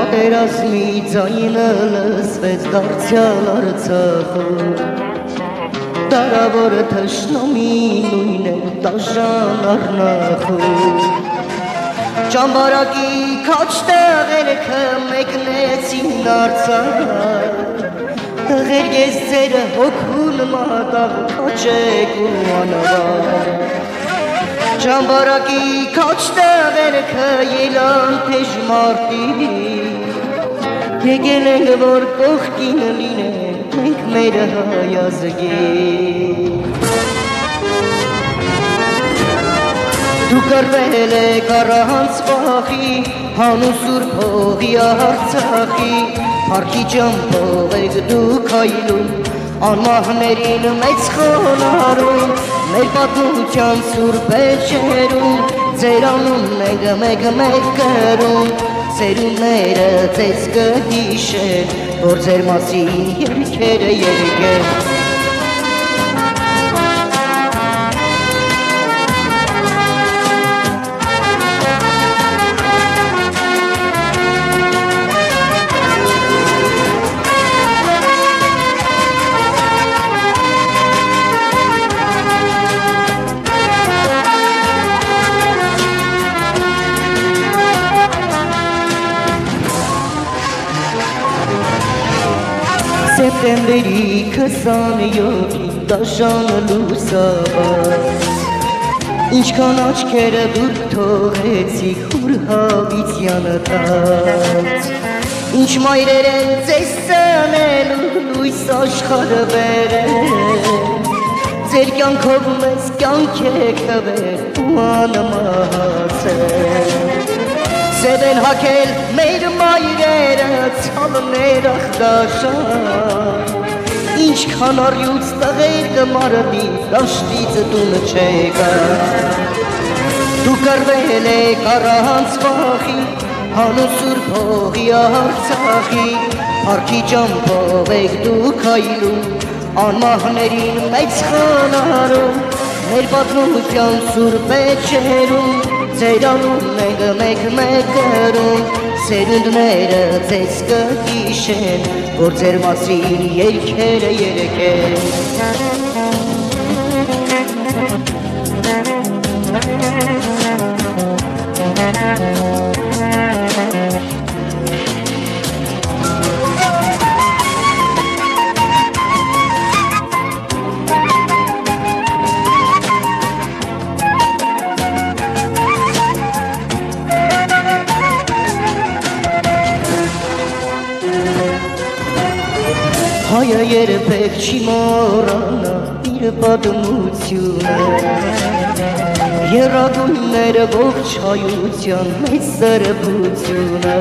պատերազմի ձայնը լսվեց դարձյալ Արցախում դարավոր թշնամի նույն է դաժան առնախում Ճամբարակի քաջ տղերքը մեկնեցին Արցախ Տղեր ես ձեր հոգուն մատաղ քաչեք ու անվար Ճամբարակի քաջ տղերքը ելան թեժ մարտի Եկել ենք որ կողքին լինենք մենք մեր հայազգի Դու կրվել եք առանց վախի հանու սուրբ հողի Արցախի Փառքի ճամփով եք դուք հայլում անմահներին մեծ խոնարհում Մեր պատմության սուրբ էջերում ձեր անունն ենք մեկ կրում Սերունդները ձեզ կհիշեն որ ձեր մասին երգերը երգեն Սեպտեմբերի 27-ին դաշան լուսաբաց Ինչքան աչքերը դուք թողեցիք ուր հավիտյանը տաց Ինչ մայրեր են ձեզ ծնելու լույս աշխարհը բերել Ձեր կյանքով մեզ կյանք եք տվել ու անմահացել Սև են հագել մեր մայրերը ցավներ ախտաշան Ինչքան առյուծ տղեր կմարդի դաշտից տուն չեկա Դու կրվել եք առանց վախի հանու սուրբ հողի Արցախի Փառքի ճամփով եք դուք հայլում անմահներին մեծ խոնարհում Մեր պատմության սուրբ էջերում Ձեր անունն ենք մեկ կրում Սերունդները ձեզ կհիշեն որ ձեր մասին երգերը երգեն Հայը երբեք չի մոռանա իր պատմությունը Եռագույնները ողջ հայության մեծ սրբությունը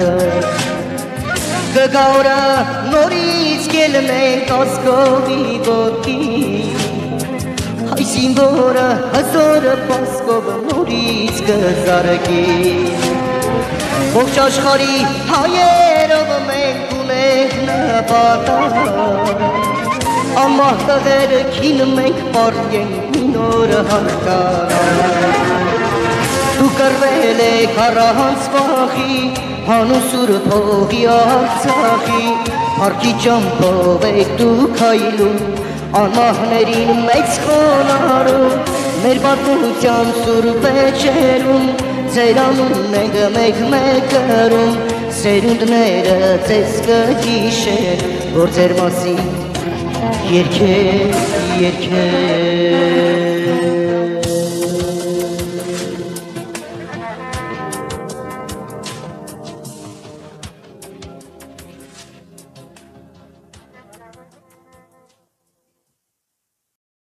Կգա օրը նորից կելնենք ասկովի ոտքի Հայ զինվորը հզոր պասկով նորից կզարկի Ողջ աշխարհի հայերով մենք ունենք նպատակ Ամահ տղերը քին մենք պարդենք մի նոր հաղթանակ Դու կրվել եք առանց վախի հանու սուրբ հողի Արցախի Փառքի ճամփով եք դուք հայլում անմահներին մեծ խոնարհում Մեր պատմության սուրբ էջերում Ձեր անունն ենք մեկ կրում Սերունդները ձեզ կհիշեն որ ձեր մասին երգեր